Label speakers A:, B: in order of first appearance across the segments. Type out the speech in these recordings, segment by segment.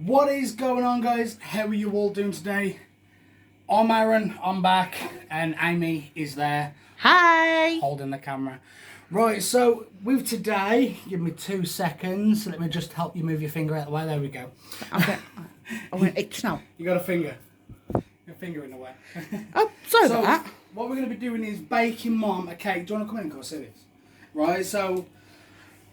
A: What is going on, guys? How are you all doing today? I'm Aaron, I'm back, and Amy is there
B: Hi!
A: holding the camera. Right, so with today, give me 2 seconds. Let me just help you move your finger out of the way. There we go.
B: I'm going to itch now.
A: You got a finger. Your finger in the way.
B: Oh, sorry
A: So,
B: about that.
A: what we're going to be doing is baking Mum a cake. Do you want to come in and go see this? Right, so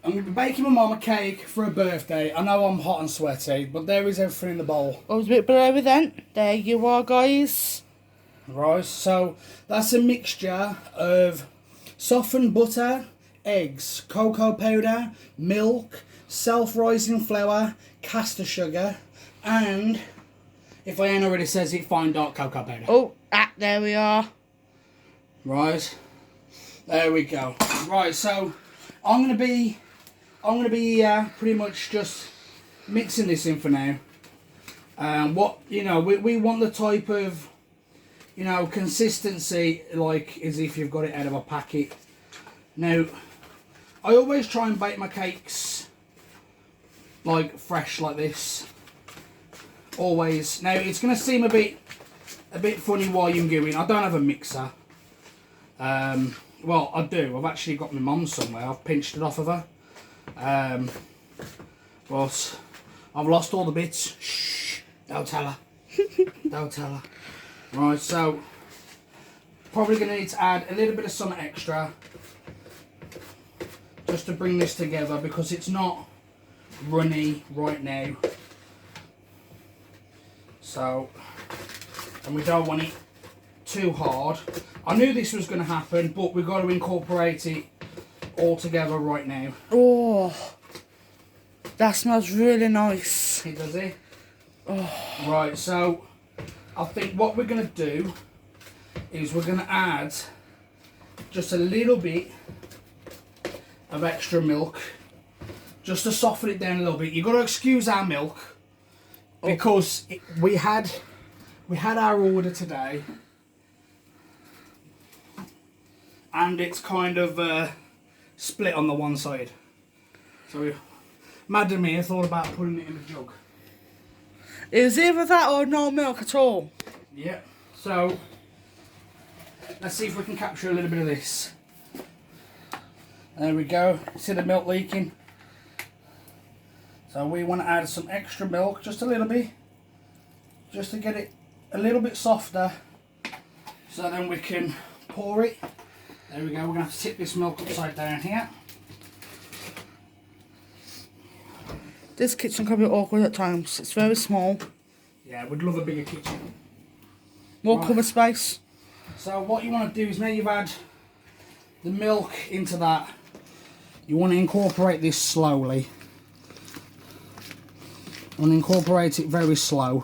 A: I'm going to be baking my mum a cake for her birthday. I know I'm hot and sweaty, but there is everything in the bowl.
B: I was a bit blurry then. There you are, guys.
A: Right, so that's a mixture of softened butter, eggs, cocoa powder, milk, self-rising flour, caster sugar, and, if I ain't already says it, fine dark cocoa powder.
B: Oh, there we are.
A: Right, there we go. Right, so I'm gonna be pretty much just mixing this in for now. We want the type of consistency like as if you've got it out of a packet. Now, I always try and bake my cakes like fresh like this. Always. Now it's gonna seem a bit funny while I'm going. I don't have a mixer. Well, I do. I've actually got my mum somewhere. I've pinched it off of her. But I've lost all the bits. Shh. Don't tell her. Don't tell her. Right, so probably going to need to add a little bit of something extra just to bring this together because it's not runny right now. So, and we don't want it too hard. I knew this was going to happen, but we've got to incorporate it all together right now.
B: Oh, that smells really nice.
A: It does it?
B: Oh.
A: Right, so I think what we're going to do is we're going to add just a little bit of extra milk just to soften it down a little bit. You've got to excuse our milk because we had our order today and it's kind of split on the one side. So Madam here thought about putting it in a jug.
B: It was either that or no milk at all.
A: Yeah, so let's see if we can capture a little bit of this. There we go. See the milk leaking? So we want to add some extra milk, just a little bit, just to get it a little bit softer. So then we can pour it. There we go. We're going to have to tip this milk upside down here.
B: This kitchen can be awkward at times. It's very small.
A: Yeah, we'd love a bigger kitchen.
B: More
A: Right.
B: cover space.
A: So what you want to do is now you've had the milk into that, you want to incorporate this slowly. You want to incorporate it very slow.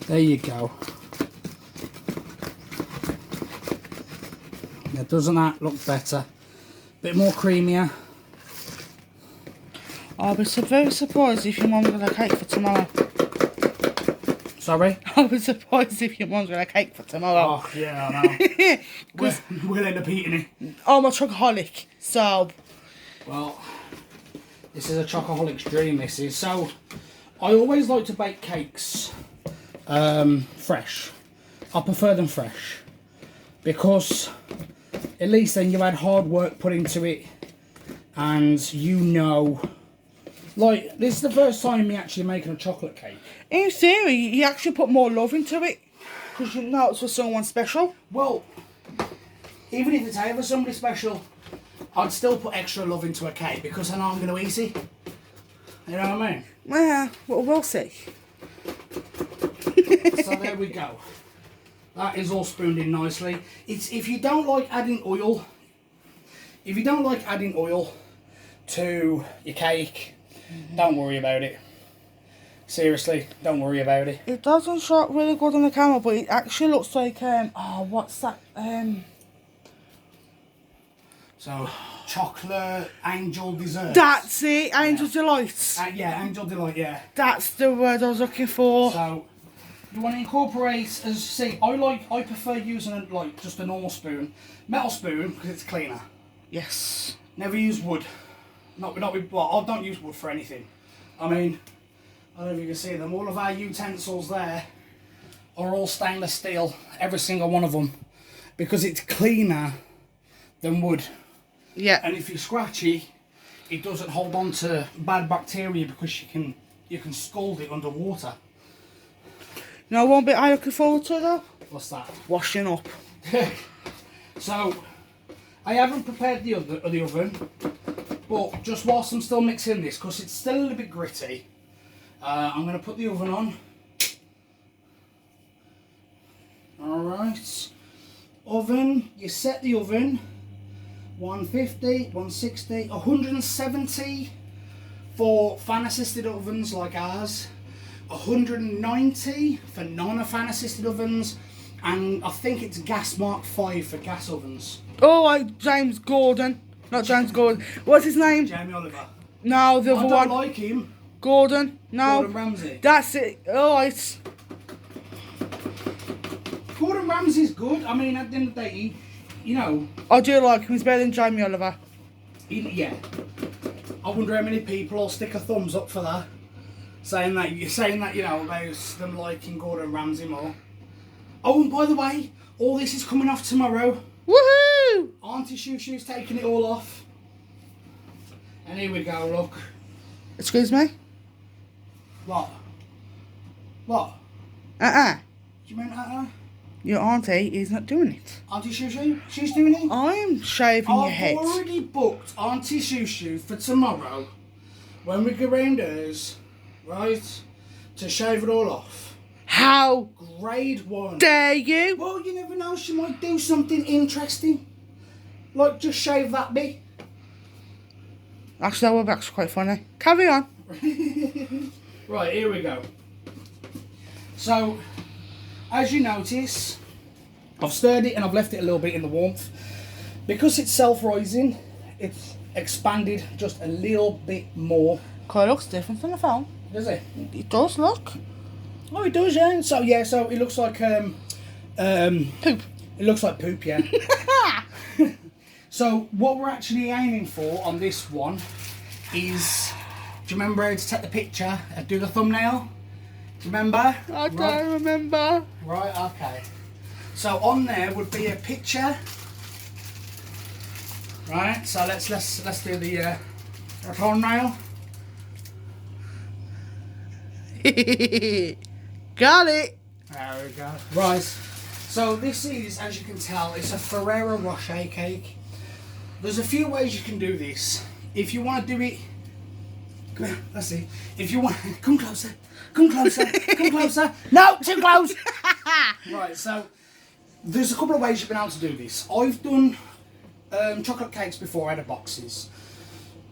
A: There you go. Now, doesn't that look better? Bit more creamier.
B: I'll be very surprised if your mum's got a cake for tomorrow.
A: Sorry?
B: I'll be surprised if your mum's got a cake for tomorrow.
A: Oh, yeah, I know. we'll end up eating it.
B: I'm a chocoholic, so...
A: Well, this is a chocoholic's dream, this is. So, I always like to bake cakes fresh. I prefer them fresh. Because at least then you've had hard work put into it. And you know... Like, this is the first time me actually making a chocolate cake.
B: In theory, you actually put more love into it. Because you know it's for someone special.
A: Well, even if it's ever somebody special, I'd still put extra love into a cake because I know I'm going to eat it. You know what I mean?
B: Yeah, well, we'll see.
A: So there we go. That is all spooned in nicely. It's if you don't like adding oil, to your cake, don't worry about it. Seriously, don't worry about it.
B: It doesn't show up really good on the camera, but it actually looks like, what's that?
A: So, chocolate angel dessert.
B: That's it, Angel Delights.
A: Yeah, angel delight, yeah.
B: That's the word I was looking for.
A: So, you want to incorporate, I prefer using just a normal spoon. Metal spoon, because it's cleaner.
B: Yes.
A: Never use wood. Not with, well, I don't use wood for anything. I mean, I don't know if you can see them. All of our utensils there are all stainless steel, every single one of them, because it's cleaner than wood.
B: Yeah.
A: And if you're scratchy, it doesn't hold on to bad bacteria because you can scald it underwater.
B: You know one bit I'm looking forward to though?
A: What's that?
B: Washing up.
A: So, I haven't prepared the oven, but just whilst I'm still mixing this, because it's still a little bit gritty, I'm going to put the oven on. Alright, oven, you set the oven, 150, 160, 170 for fan assisted ovens like ours, 190 for non-fan assisted ovens, and I think it's gas mark 5 for gas ovens.
B: Oh, like James Gordon. Not James Gordon. What's his name?
A: Jamie Oliver.
B: No, the other
A: I
B: one.
A: don't like him.
B: Gordon. No.
A: Gordon Ramsay.
B: That's it. Oh, it's...
A: Gordon Ramsay's good. I mean, at the end of the day, you know,
B: I do like him. He's better than Jamie Oliver.
A: yeah. I wonder how many people will stick a thumbs up for that, saying that you know about them liking Gordon Ramsay more. Oh, and by the way, all this is coming off tomorrow.
B: Woohoo!
A: Auntie Shushu's taking it all off. And here we go. Look.
B: Excuse me?
A: What? What?
B: Uh-uh.
A: Do you mean
B: Your auntie is not doing it.
A: Auntie Shushu? She's doing it?
B: I'm shaving your head.
A: I've already booked Auntie Shushu for tomorrow when we go round hers, right, to shave it all off.
B: How
A: Grade 1.
B: dare you?
A: Well, you never know, she might do something interesting. Like just shave that bit.
B: Actually, that would be actually quite funny. Carry on.
A: Right, here we go. So, as you notice, I've stirred it and I've left it a little bit in the warmth. Because it's self-rising, it's expanded just a little bit more.
B: It looks different from the phone.
A: Does it?
B: It does look.
A: Oh, it does, yeah. So it looks like
B: Poop.
A: it looks like poop, yeah. So what we're actually aiming for on this one is, do you remember how to take the picture and do the thumbnail? Do you remember?
B: I don't remember.
A: Right, okay. So on there would be a picture. Right, so let's do the thumbnail.
B: Got it.
A: There we go. Right. So this is, as you can tell, it's a Ferrero Rocher cake. There's a few ways you can do this. If you want to do it, come here, let's see. If you want, come closer, come closer, come closer. No, too close. Right. So there's a couple of ways you've been able to do this. I've done chocolate cakes before out of boxes,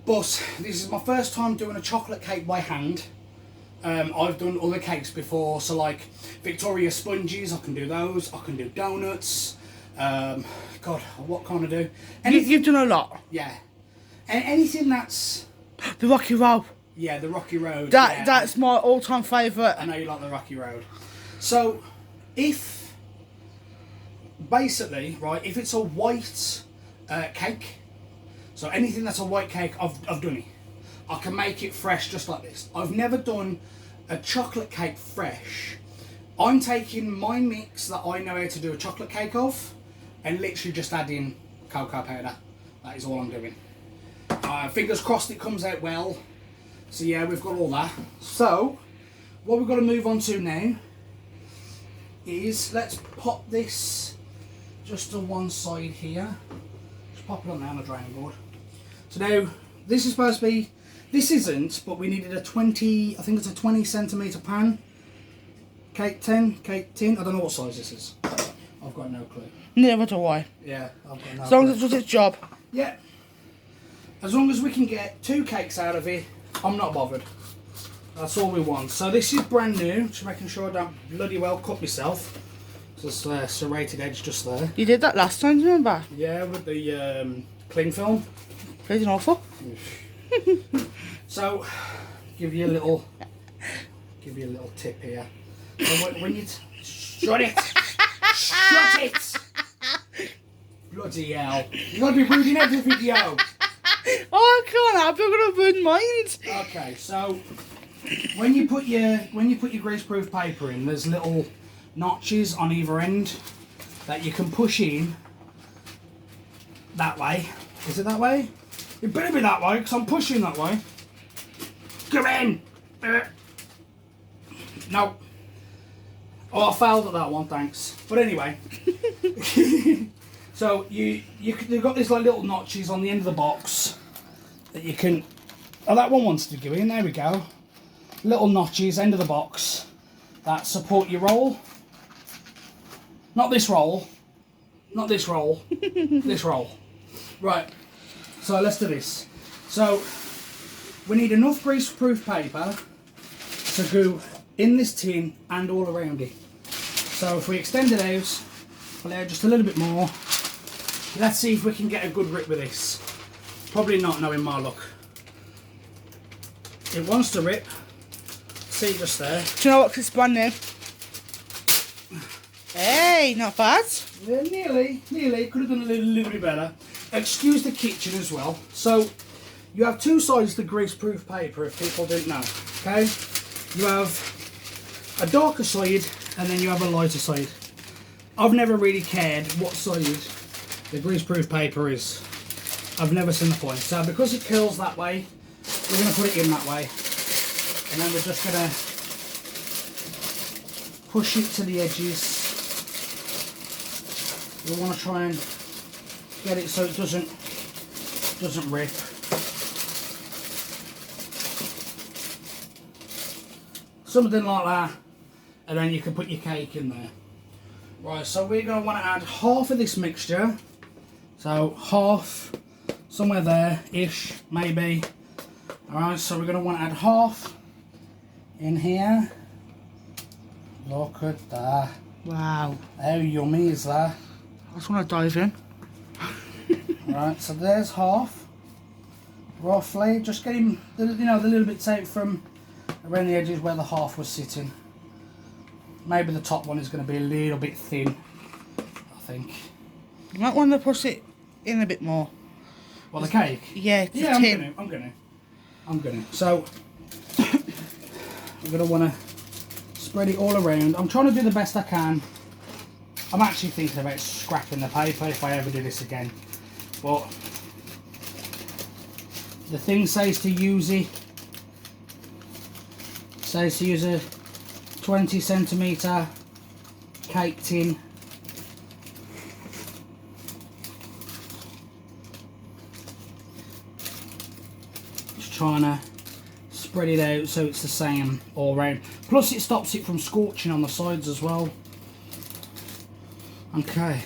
A: but this is my first time doing a chocolate cake by hand. I've done other cakes before, so like Victoria sponges, I can do those. I can do donuts. God, what can I do?
B: You've done a lot.
A: Yeah, and anything that's
B: The Rocky Road.
A: yeah, the Rocky Road.
B: That's my all-time favourite.
A: I know you like the Rocky Road. So, if basically right, if it's a white cake, so anything that's a white cake, I've done it. I can make it fresh just like this. I've never done a chocolate cake fresh. I'm taking my mix that I know how to do a chocolate cake of and literally just adding cocoa powder. That is all I'm doing. Fingers crossed it comes out well. So yeah, we've got all that. So, what we've got to move on to now is, let's pop this just to one side here. Just pop it on there on the draining board. So now, this is supposed to be, this isn't, but we needed a 20, I think it's a 20 centimetre pan. Cake tin, I don't know what size this is. I've got no clue.
B: Never do I.
A: Yeah, I've got no
B: As long
A: clue.
B: as it does its job.
A: Yeah. As long as we can get 2 cakes out of it, I'm not bothered. That's all we want. So this is brand new, just making sure I don't bloody well cut myself. Just serrated edge just there.
B: You did that last time, do you remember?
A: Yeah, with the cling film.
B: Pretty awful.
A: So, give you a little tip here. So when you shut it, shut it. Bloody hell! You gotta be rude in every video.
B: Oh, I can't have. You're gonna burn mine.
A: Okay, so when you put your greaseproof paper in, there's little notches on either end that you can push in that way. Is it that way? It better be that way because I'm pushing that way. Come in. No. Oh, I failed at that one. Thanks. But anyway, so you've got these like little notches on the end of the box that you can. Oh, that one wants to go in. There we go. Little notches, end of the box, that support your roll. Not this roll. Not this roll. This roll. Right. So let's do this. So we need enough greaseproof paper to go in this tin and all around it. So if we extend it out, pull out just a little bit more. Let's see if we can get a good rip with this. Probably not, knowing my luck. It wants to rip. See, just there.
B: Do you know what, Chris Brandon? Hey, not bad.
A: Yeah, nearly. Could have done a little bit better. Excuse the kitchen as well. So, you have two sides to greaseproof paper, if people didn't know. Okay? You have a darker side, and then you have a lighter side. I've never really cared what side the greaseproof paper is. I've never seen the point. So, because it curls that way, we're going to put it in that way. And then we're just going to push it to the edges. We want to try and get it so it doesn't rip. Something like that, and then you can put your cake in there. Right, so we're going to want to add half of this mixture. So half, somewhere there-ish, maybe. Alright, so we're going to want to add half in here. Look at that.
B: Wow.
A: How yummy is that?
B: I just want to dive in.
A: Right, so there's half. Roughly, just getting the little bits out from around the edges where the half was sitting. Maybe the top one is going to be a little bit thin, I think.
B: You might want to push it in a bit more.
A: Well, the cake?
B: Yeah, the
A: yeah,
B: tin.
A: I'm gonna. So, I'm going to want to spread it all around. I'm trying to do the best I can. I'm actually thinking about scrapping the paper if I ever do this again. But the thing says to use it. Says to use a 20 centimetre cake tin. Just trying to spread it out so it's the same all round. Plus it stops it from scorching on the sides as well. Okay.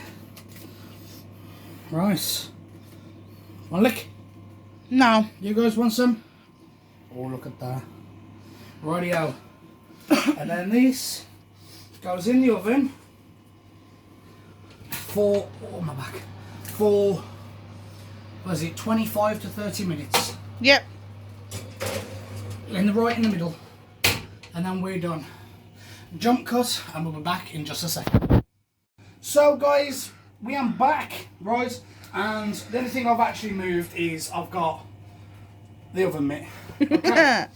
A: Right. Want a lick?
B: No.
A: You guys want some? Oh, look at that. Rightio. And then this goes in the oven for, oh my back, for, what is it, 25 to 30 minutes.
B: Yep.
A: Right in the middle. And then we're done. Jump cut, and we'll be back in just a second. So guys, we am back, right? And the only thing I've actually moved is I've got the oven mitt. Okay.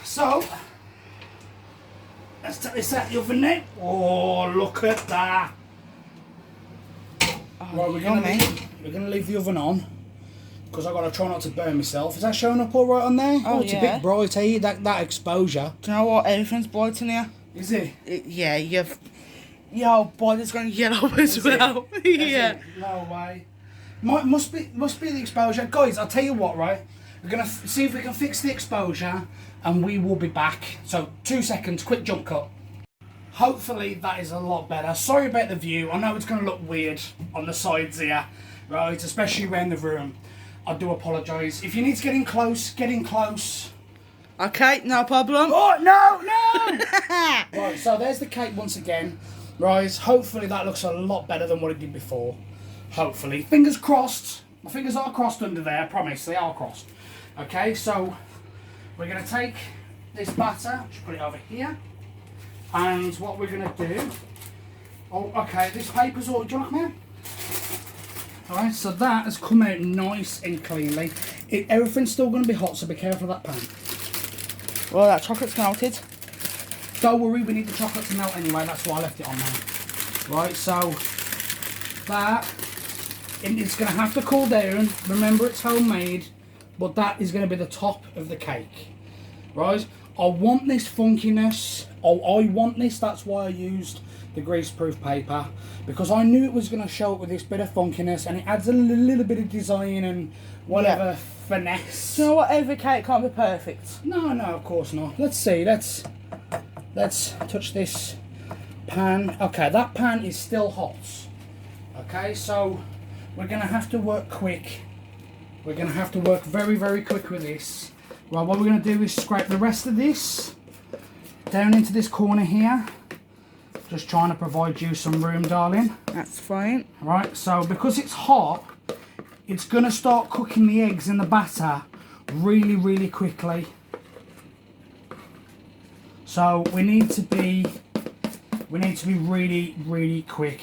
A: So, let's take this out the oven now. Oh, look at that.
B: Oh,
A: Right, we're gonna leave the oven on because I've got to try not to burn myself. Is that showing up all right on there?
B: Oh,
A: it's
B: yeah.
A: a bit bright, eh? That exposure.
B: Do you know what? Everything's bright in here.
A: Is it?
B: Yeah, your body's going yellow as
A: Is
B: well.
A: it?
B: Yeah.
A: No way. Must be the exposure. Guys, I'll tell you what, right? We're going to see if we can fix the exposure and we will be back. So, 2 seconds, quick jump cut. Hopefully that is a lot better. Sorry about the view. I know it's going to look weird on the sides here, right? Especially around the room. I do apologise. If you need to get in close, get in close.
B: Okay, no problem.
A: Oh, no! Right, so there's the cake once again. Right, hopefully that looks a lot better than what it did before. Hopefully. Fingers crossed. My fingers are crossed under there, I promise. They are crossed. Okay, so we're going to take this batter, just put it over here. And what we're going to do... Oh, okay, this paper's all... Do you want to come here? Alright, so that has come out nice and cleanly. Everything's still going to be hot, so be careful of that pan.
B: Well, that chocolate's melted.
A: Don't worry, we need the chocolate to melt anyway, that's why I left it on there. Right, so that, it's going to have to cool down. Remember, it's homemade, but that is going to be the top of the cake. Right, I want this funkiness. I want this, that's why I used the greaseproof paper, because I knew it was going to show up with this bit of funkiness, and it adds a little bit of design and whatever finesse.
B: Do you know what? Every cake can't be perfect.
A: No, of course not. Let's see, let's touch this pan. Okay, that pan is still hot. Okay, so we're going to have to work quick. We're going to have to work very, very quick with this. Right, what we're going to do is scrape the rest of this down into this corner here. Just trying to provide you some room, darling.
B: That's fine.
A: Right, so because it's hot, it's going to start cooking the eggs in the batter really, really quickly. So we need to be really, really quick.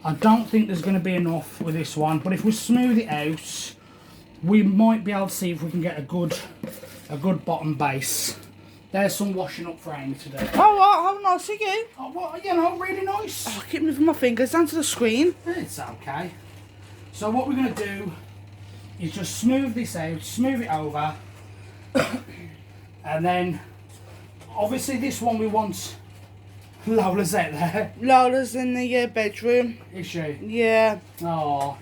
A: I don't think there's going to be enough with this one, but if we smooth it out, we might be able to see if we can get a good bottom base. There's some washing up for Amy today.
B: Oh, how nice are you?
A: Oh, well, you know, really nice.
B: Oh, I keep moving my fingers down to the screen.
A: It's okay. So what we're going to do is just smooth this out, smooth it over, and then obviously this one we want. Lola's out there.
B: Lola's in the bedroom.
A: Is she?
B: Yeah.
A: Oh.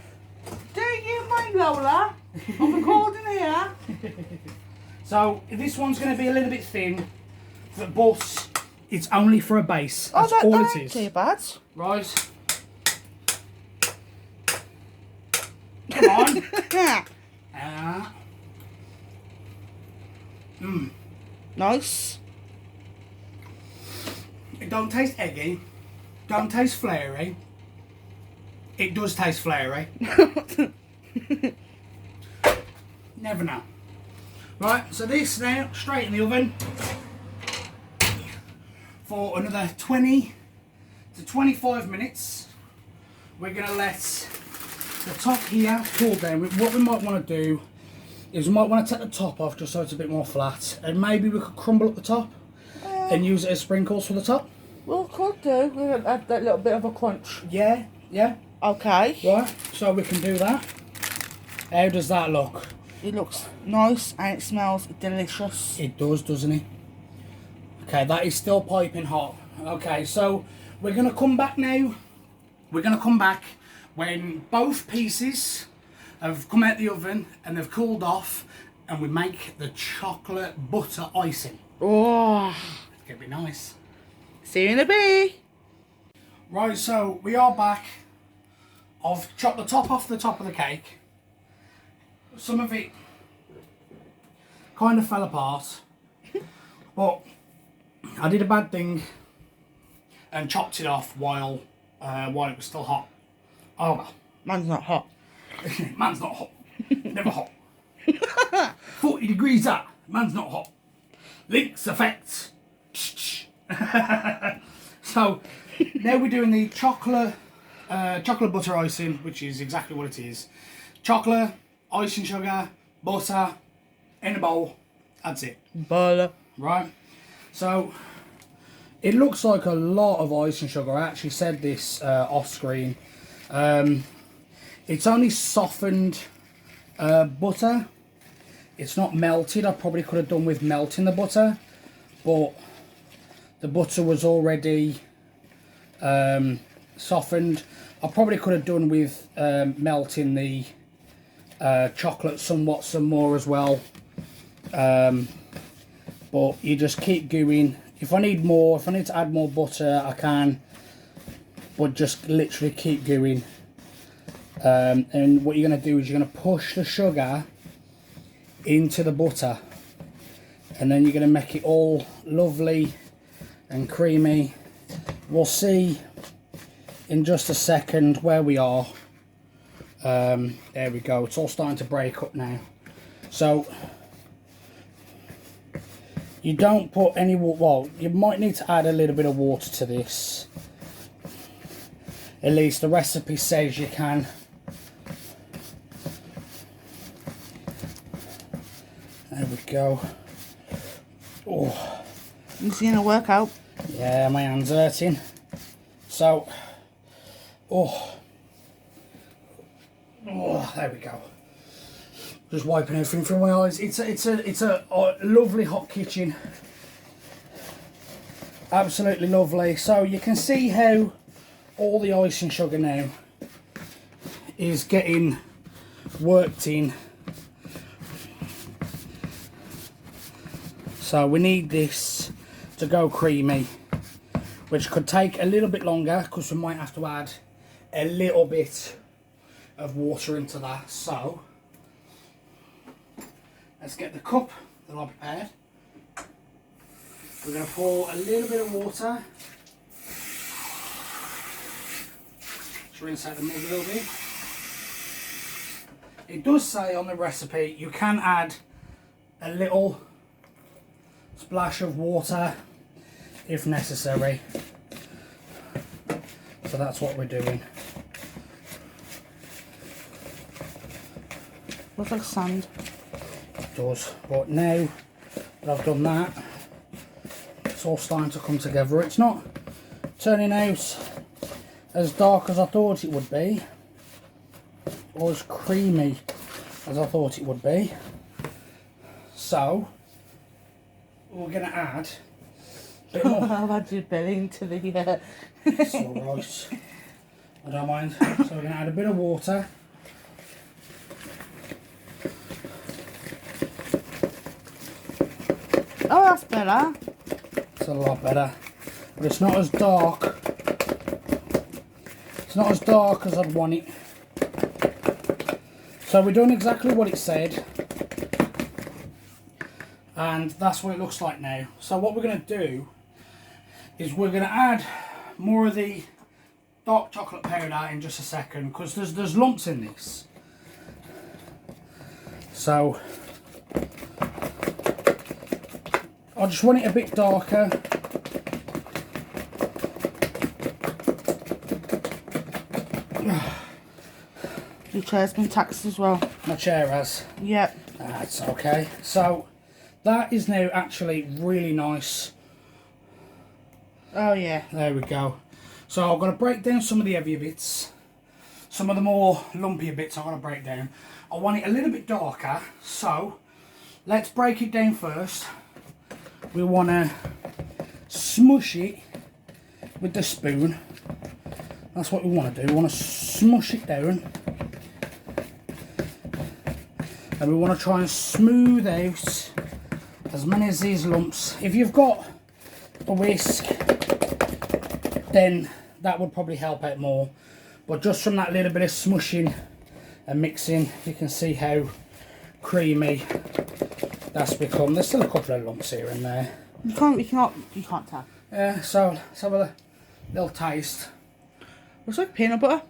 B: Don't you mind Lola? I'm recording here.
A: So this one's going to be a little bit thin, but it's only for a base. That's all
B: that
A: it
B: ain't
A: is.
B: too bad.
A: Right. Come on.
B: Nice.
A: It don't taste eggy. Don't taste flary. It does taste flary. Never know. Right, so this now straight in the oven for another 20 to 25 minutes. We're going to let the top here cool down. What we might want to do is we might want to take the top off just so it's a bit more flat, and maybe we could crumble up the top and use it as sprinkles for the top.
B: Well, could do. We could add that little bit of a crunch.
A: Yeah.
B: Okay.
A: Right, so we can do that. How does that look?
B: It looks nice and it smells delicious.
A: It does, doesn't it? Okay, that is still piping hot. Okay, so we're going to come back now. We're going to come back when both pieces have come out the oven and they've cooled off, and we make the chocolate butter icing.
B: Oh.
A: It's going to be nice.
B: See you in a bit.
A: Right, so we are back. I've chopped the top off the top of the cake. Some of it kind of fell apart, but I did a bad thing and chopped it off while it was still hot. Oh well.
B: Mine's not hot.
A: Man's not hot. Never hot. 40 degrees up. Man's not hot. Lynx effect. So now we're doing the chocolate butter icing, which is exactly what it is. Chocolate, icing sugar, butter, in a bowl. That's it.
B: Butter.
A: Right. So it looks like a lot of icing sugar. I actually said this off screen. It's only softened butter. It's not melted. I probably could have done with melting the butter, but the butter was already softened. I probably could have done with melting the chocolate somewhat some more as well, but you just keep going. If I need to add more butter, I can, but just literally keep going. And what you're going to do is you're going to push the sugar into the butter, and then you're going to make it all lovely and creamy. We'll see in just a second where we are. There we go, it's all starting to break up now. So you don't put any water. Well, you might need to add a little bit of water to this. At least the recipe says you can. go. Oh,
B: It's gonna work out.
A: yeah, my hand's hurting. So, oh, there we go. Just wiping everything from my eyes. It's a lovely hot kitchen. Absolutely lovely. So you can see how all the icing sugar now is getting worked in. So we need this to go creamy, which could take a little bit longer because we might have to add a little bit of water into that. So let's get the cup that I prepared. We're going to pour a little bit of water. Just rinse out the mug a little bit. It does say on the recipe you can add a little splash of water if necessary. So that's what we're doing.
B: Looks like sand.
A: It does. But now that I've done that, it's all starting to come together. It's not turning out as dark as I thought it would be, or as creamy as I thought it would be. So we're going to add a bit more.
B: I've had your belly into the
A: It's alright, I don't mind. So we're going to add a bit of water.
B: Oh, that's better.
A: It's a lot better, but it's not as dark. It's not as dark as I'd want it. So we're doing exactly what it said, and that's what it looks like now. So what we're going to do is we're going to add more of the dark chocolate powder in just a second, because there's lumps in this. So I just want it a bit darker.
B: Your chair's been taxed as well.
A: My chair has.
B: Yep.
A: That's okay. So that is now actually really nice.
B: Oh yeah.
A: There we go. So I'm going to break down some of the heavier bits. Some of the more lumpier bits I'm going to break down. I want it a little bit darker, so let's break it down first. We want to smush it with the spoon. That's what we want to do. We want to smush it down. And we want to try and smooth out as many of these lumps. If you've got a whisk, then that would probably help out more. But just from that little bit of smushing and mixing, you can see how creamy that's become. There's still a couple of lumps here and there.
B: You can't tell.
A: Yeah, so let's have a little taste.
B: Looks like peanut butter.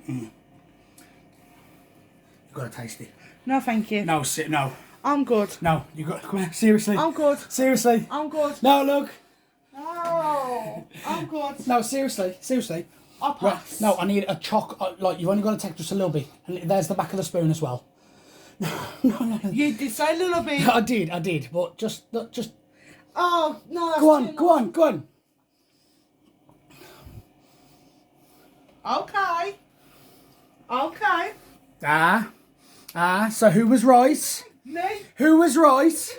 A: You've got to taste it.
B: No, thank you.
A: No, no.
B: I'm good.
A: No, you got. Come here, seriously.
B: I'm good.
A: Seriously.
B: I'm good.
A: No, look.
B: No, I'm good.
A: No, seriously.
B: I'll pass.
A: No, I need a like, you've only got to take just a little bit. And there's the back of the spoon as well. No.
B: You did say a little bit.
A: I did, but just.
B: Oh no. That's
A: Go on.
B: Okay.
A: So who was right?
B: Me.
A: Who was right?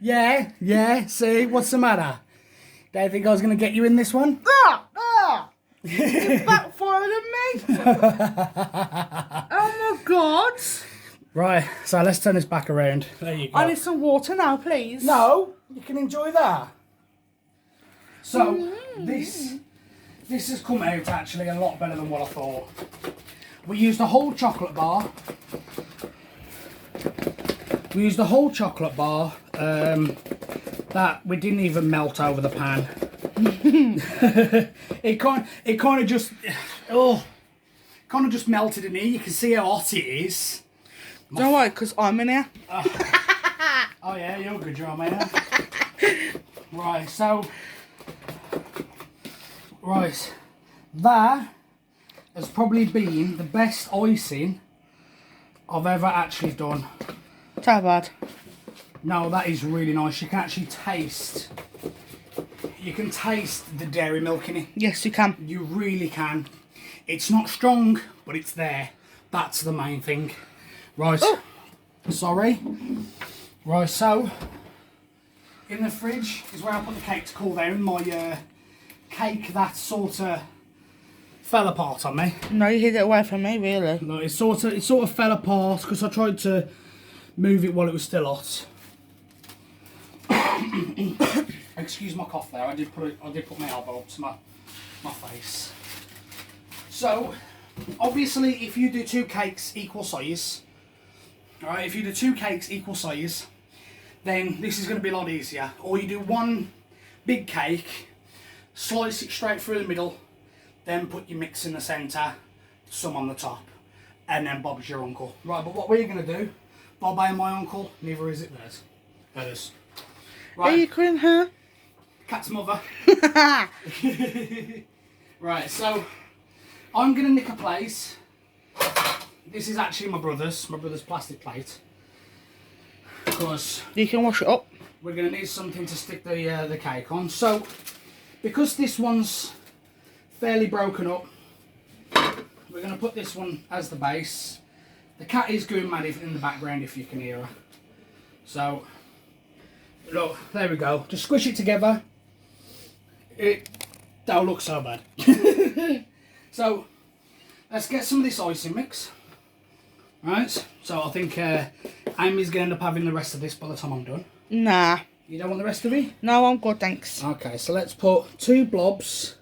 A: Yeah, see, what's the matter? Don't think I was going to get you in this one?
B: You backfired on me. Oh my god. Right,
A: so let's turn this back around. There you go.
B: I need some water now, please.
A: No, you can enjoy that. So, this has come out actually a lot better than what I thought. We used a whole chocolate bar. That we didn't even melt over the pan. it kind of just melted in here. You can see how hot it is.
B: Don't worry, because I'm in here.
A: Oh yeah, you're a good job, mate. Right, so That has probably been the best icing I've ever actually done.
B: It's not bad.
A: No, that is really nice. You can actually taste. You can taste the dairy milk in it.
B: Yes, you can.
A: You really can. It's not strong, but it's there. That's the main thing. Right.
B: Oh.
A: Sorry. Right, so in the fridge is where I put the cake to cool down. My cake that sort of fell apart on me.
B: No, you hid it away from me, really.
A: No, it sort of fell apart because I tried to move it while it was still hot. Excuse my cough there. I did put my elbow up to my face. So, obviously, if you do 2 cakes equal size, alright, if you do 2 cakes equal size, then this is going to be a lot easier. Or you do 1 big cake, slice it straight through the middle, then put your mix in the centre, some on the top, and then Bob's your uncle. Right, but what we're going to do, Bob ain't my uncle, neither is it theirs. Hers.
B: Are you crying, huh?
A: Cat's mother. Right, so I'm going to nick a plate. This is actually my brother's plastic plate. Because
B: You can wash it up.
A: we're going to need something to stick the cake on. So, because this one's fairly broken up, we're going to put this one as the base. The cat is going mad in the background if you can hear her. So, look, there we go. Just squish it together. It don't look so bad. So, let's get some of this icing mix. Right, so I think Amy's going to end up having the rest of this by the time I'm done.
B: Nah.
A: You don't want the rest of it?
B: No, I'm good, thanks.
A: Okay, so let's put 2 blobs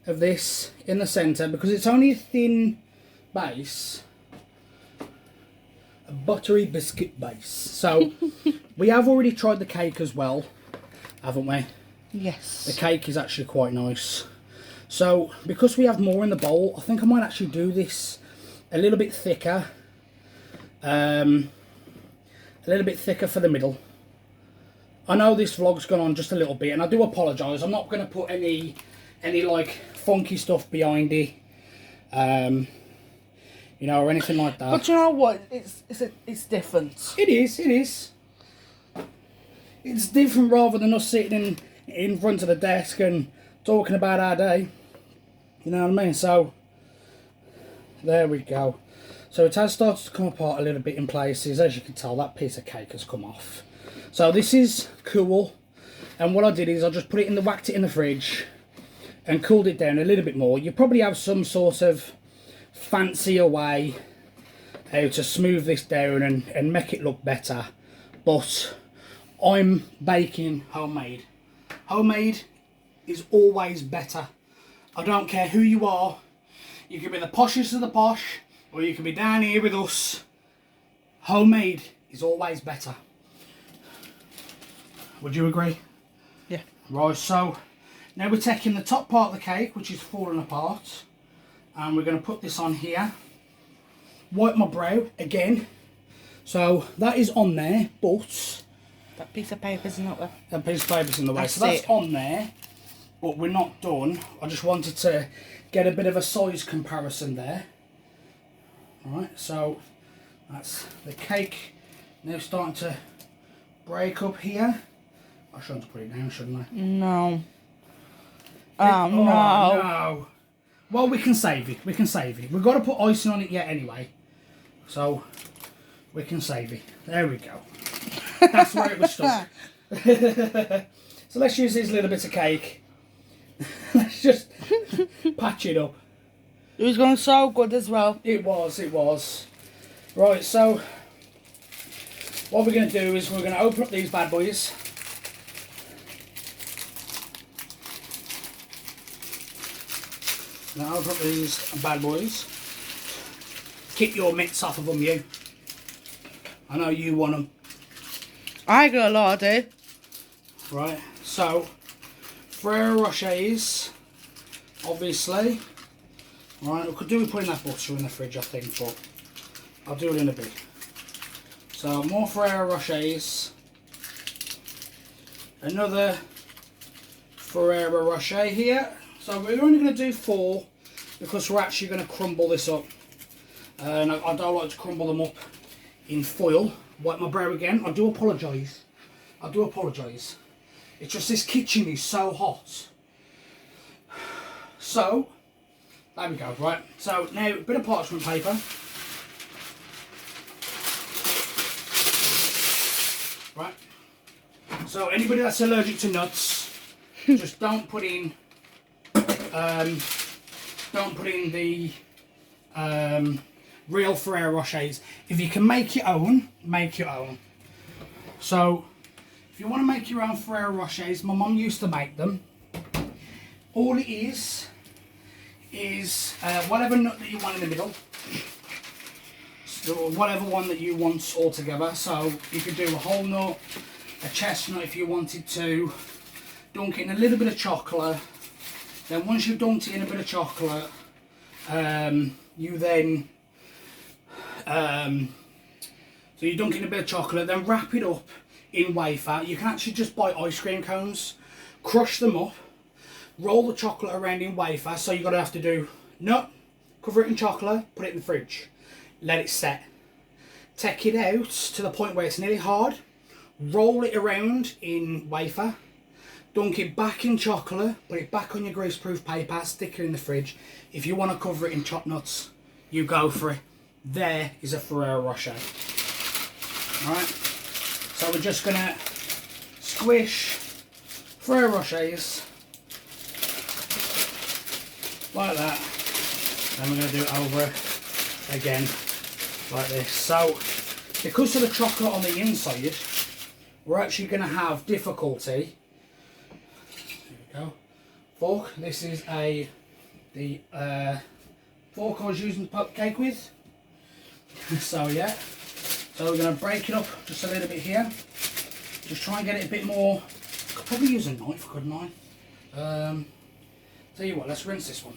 A: of this in the centre because it's only a thin base. A buttery biscuit base. So, we have already tried the cake as well, haven't we?
B: Yes.
A: The cake is actually quite nice. So, because we have more in the bowl, I think I might actually do this a little bit thicker. A little bit thicker for the middle. I know this vlog's gone on just a little bit, and I do apologise. I'm not going to put any like funky stuff behind it, you know, or anything like that.
B: But you know what? It's different.
A: It is. It's different rather than us sitting in front of the desk and talking about our day. You know what I mean? So, there we go. So it has started to come apart a little bit in places. As you can tell, that piece of cake has come off. So this is cool. And what I did is I just put it whacked it in the fridge and cooled it down a little bit more. You probably have some sort of fancier way how to smooth this down and make it look better. But I'm baking homemade. Homemade is always better. I don't care who you are. You can be the poshest of the posh, or you can be down here with us. Homemade is always better. Would you agree?
B: Yeah.
A: Right, so now we're taking the top part of the cake, which is falling apart, and we're going to put this on here. Wipe my brow again. So that is on there, but
B: That piece of paper's not there.
A: that piece of paper's in the way.
B: That's
A: So that's
B: it.
A: on there, but we're not done. I just wanted to get a bit of a size comparison there. Right, so that's the cake now starting to break up here. I shouldn't put it down, shouldn't I?
B: No. Oh, no.
A: No. Well, we can save it. We can save it. We've got to put icing on it yet anyway. So, we can save it. There we go. That's where it was stuck. So, let's use these little bits of cake. Let's just patch it up.
B: It was going so good as well.
A: It was. Right, so, what we're going to do is we're going to open up these bad boys. Now open up these bad boys. Keep your mitts off of them, you. I know you want them.
B: I got a lot, I do.
A: Right, so Ferrero Rochers, obviously. Right, we could do with putting that butter in the fridge, I think, but I'll do it in a bit. So more Ferrero Rochers. Another Ferrero Rocher here. So we're only going to do 4 because we're actually going to crumble this up, and I don't like to crumble them up in foil. Wipe my brow again. I do apologise. I do apologise. It's just this kitchen is so hot. So, there we go, right. So now a bit of parchment paper. Right. So anybody that's allergic to nuts, just don't put in the real Ferrero Rochers. If you can make your own, make your own. So if you want to make your own Ferrero Rochers, my mum used to make them. All it is whatever nut that you want in the middle, so whatever one that you want all together. So you could do a whole nut, a chestnut if you wanted to. Dunk it in a little bit of chocolate. Then once you've dunked it in a bit of chocolate, you then so you dunk it in a bit of chocolate, then wrap it up in wafer. You can actually just buy ice cream cones, crush them up, roll the chocolate around in wafer. So you're going to have to do nut, cover it in chocolate, put it in the fridge, let it set. Take it out to the point where it's nearly hard, roll it around in wafer, dunk it back in chocolate, put it back on your greaseproof paper, stick it in the fridge. If you want to cover it in chopped nuts, you go for it. There is a Ferrero Rocher. Alright, so we're just going to squish Ferrero Rochers like that, and we're going to do it over again like this. So because of the chocolate on the inside, we're actually going to have difficulty. There we go. Fork. This is the fork I was using to poke cake with. So yeah, so we're going to break it up just a little bit here. Just try and get it a bit more. Could probably use a knife, couldn't I? Tell you what, let's rinse this one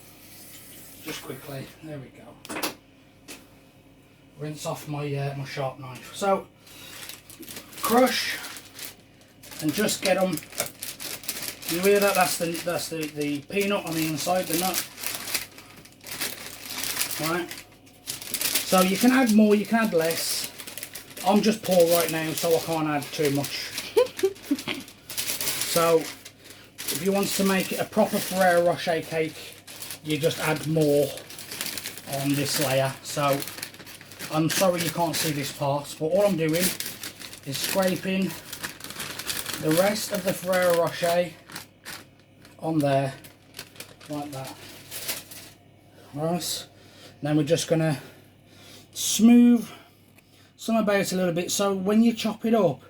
A: just quickly. There we go. Rinse off my my sharp knife. So crush and just get them. You hear that? That's the peanut on the inside, the nut. Right. So you can add more, you can add less. I'm just poor right now, so I can't add too much. So if you want to make it a proper Ferrero Rocher cake, you just add more on this layer. So I'm sorry you can't see this part, but all I'm doing is scraping the rest of the Ferrero Rocher on there, like that. Right, then we're just going to smooth some about a little bit, so when you chop it up,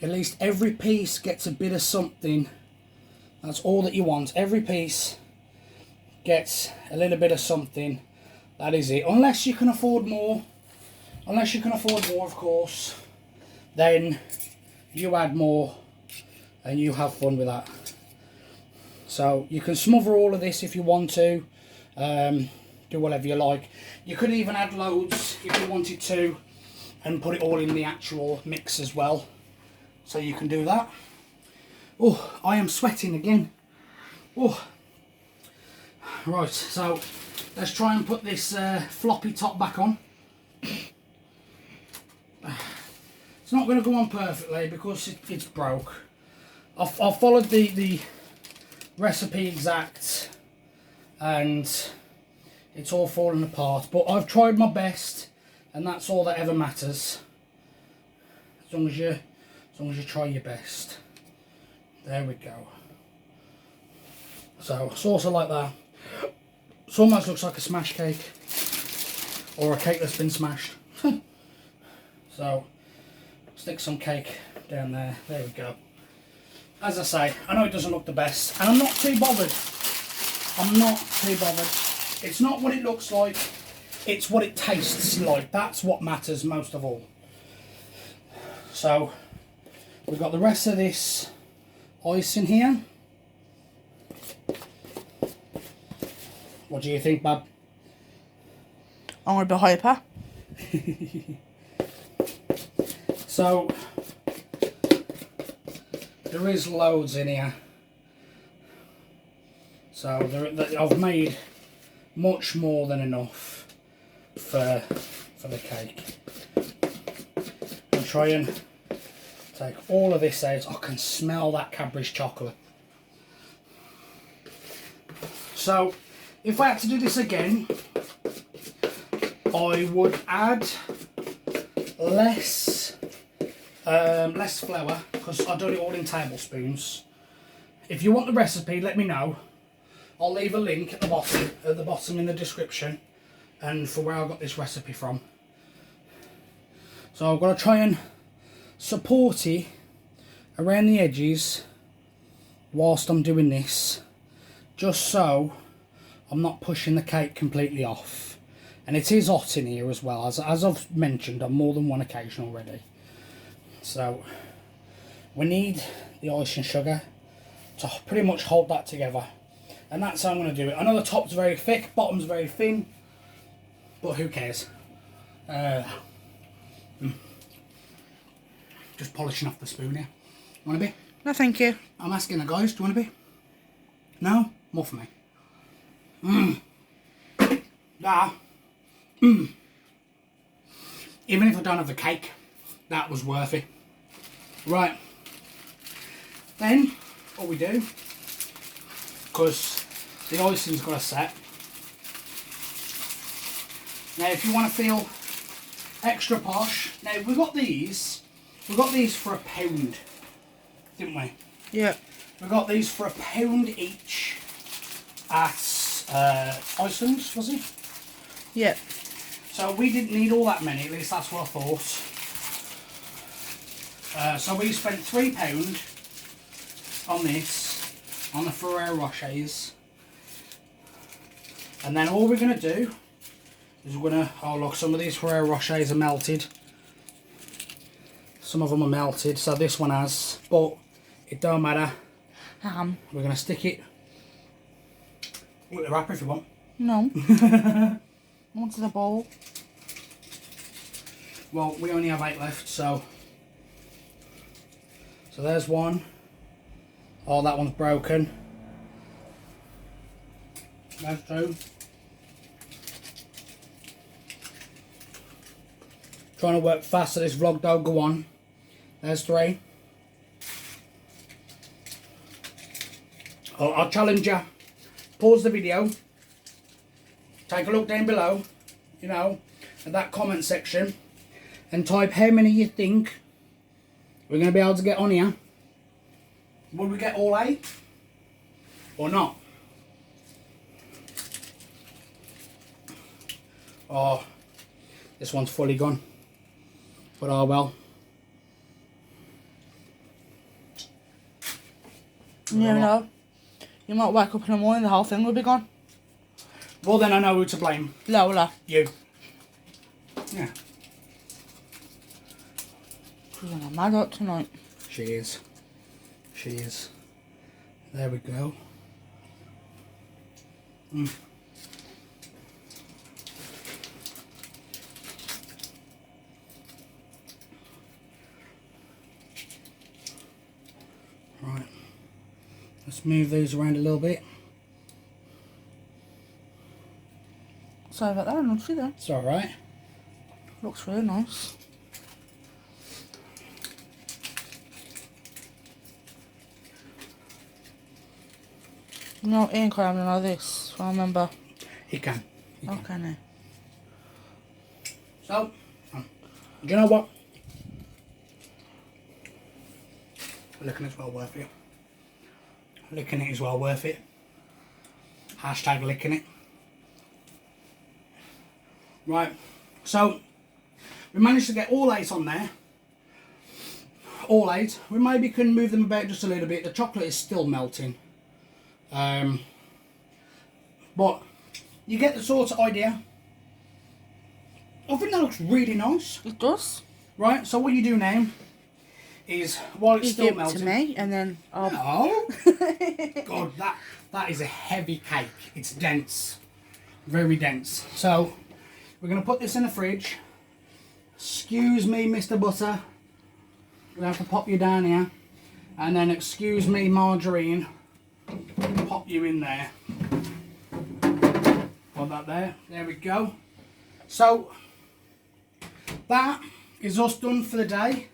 A: at least every piece gets a bit of something. That's all that you want. Every piece gets a little bit of something. That is it. Unless you can afford more. Unless you can afford more, of course. Then you add more and you have fun with that. So you can smother all of this if you want to. Do whatever you like. You could even add loads if you wanted to and put it all in the actual mix as well. So you can do that. Oh, I am sweating again. Oh. Right, so let's try and put this floppy top back on. It's not going to go on perfectly because it's broke. I've followed the recipe exact and it's all falling apart, but I've tried my best and that's all that ever matters. As long as you try your best. There we go. So saucer like that. It almost looks like a smash cake or a cake that's been smashed. So stick some cake down there. There we go. As I say, I know it doesn't look the best and I'm not too bothered. I'm not too bothered. It's not what it looks like, it's what it tastes like. That's what matters most of all. So we've got the rest of this ice in here. What do you think, Bab?
B: I'm going to be hyper.
A: So there is loads in here. So I've made much more than enough for the cake. I'll try and take all of this out. I can smell that Cadbury's chocolate. So if I had to do this again, I would add less flour, because I've done it all in tablespoons. If you want the recipe, let me know. I'll leave a link at the bottom in the description, and for where I got this recipe from. So I've got to try and support it around the edges whilst I'm doing this, just so I'm not pushing the cake completely off. And it is hot in here as well, as I've mentioned on more than one occasion already. So we need the icing sugar to pretty much hold that together, and that's how I'm going to do it. I know the top's very thick, bottom's very thin, but who cares? Just polishing off the spoon here. Want a bit?
B: No, thank you.
A: I'm asking the guys, do you want a bit? No? More for me. That. Even if I don't have the cake, that was worth it. Right. Then, what we do, because the icing's got to set. Now, if you want to feel extra posh, now we got these for £1, didn't we?
B: Yeah.
A: We got these for £1 each at Iceland's, was it?
B: Yeah.
A: So we didn't need all that many, at least that's what I thought. So we spent £3 on this, on the Ferrero Rochers. And then all we're going to do is we're going to, oh look, some of these Ferrero Rochers are melted. Some of them are melted, so this one has, but it don't matter. We're going to stick it with the wrapper if you want.
B: No. Onto the bowl.
A: Well, we only have 8 left, so there's one. Oh, that one's broken. There's 2. Trying to work fast so this vlog don't go on. There's 3. Oh, I'll challenge you. Pause the video. Take a look down below, you know, at that comment section, and type how many you think we're going to be able to get on here. Will we get all 8? Or not? Oh, this one's fully gone. But oh well.
B: You never know. You might wake up in the morning, the whole thing will be gone.
A: Well, then I know who to blame.
B: Lola.
A: You. Yeah.
B: She's on a mad up tonight.
A: She is. She is. There we go. Right. Let's move these around a little bit.
B: Sorry about that, I'm not sure there.
A: It's alright.
B: Looks really nice. No, Ian can't have none of this, I remember.
A: He can. He can.
B: Okay, now.
A: So, do you know what? Licking it's well worth it. Licking it is well worth it. Hashtag licking it. Right, so we managed to get all 8 on there. All 8. We maybe can move them about just a little bit. The chocolate is still melting. But you get the sort of idea. I think that looks really nice.
B: It does.
A: Right, so what you do now is, while it's still melting...
B: to me, and then I'll...
A: No! God, that is a heavy cake. It's dense. Very dense. So, we're going to put this in the fridge. Excuse me, Mr. Butter. We have to pop you down here. And then, excuse me, Margarine. Pop you in there. Well, like that there. There we go. So that is us done for the day.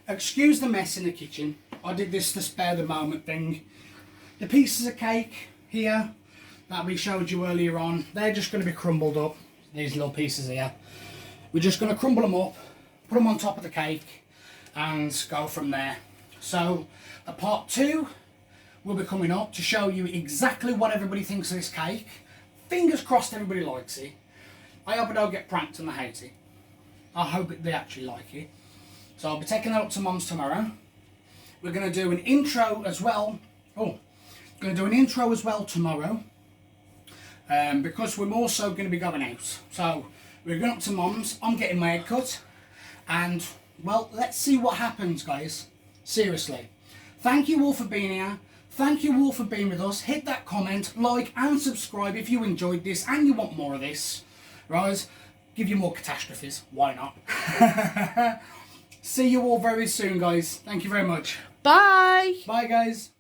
A: Excuse the mess in the kitchen. I did this to spare the moment thing. The pieces of cake here that we showed you earlier on, they're just going to be crumbled up. These little pieces here. We're just going to crumble them up, put them on top of the cake and go from there. So a part 2 will be coming up to show you exactly what everybody thinks of this cake. Fingers crossed everybody likes it. I hope I don't get pranked and they hate it. I hope they actually like it. So I'll be taking that up to Mum's tomorrow. We're going to do an intro as well. Oh, going to do an intro as well tomorrow. Because we're also going to be going out. So we're going up to Mum's. I'm getting my head cut. And, well, let's see what happens, guys. Seriously. Thank you all for being here. Thank you all for being with us. Hit that comment, like and subscribe if you enjoyed this and you want more of this. Right? Give you more catastrophes. Why not? See you all very soon, guys. Thank you very much.
B: Bye.
A: Bye, guys.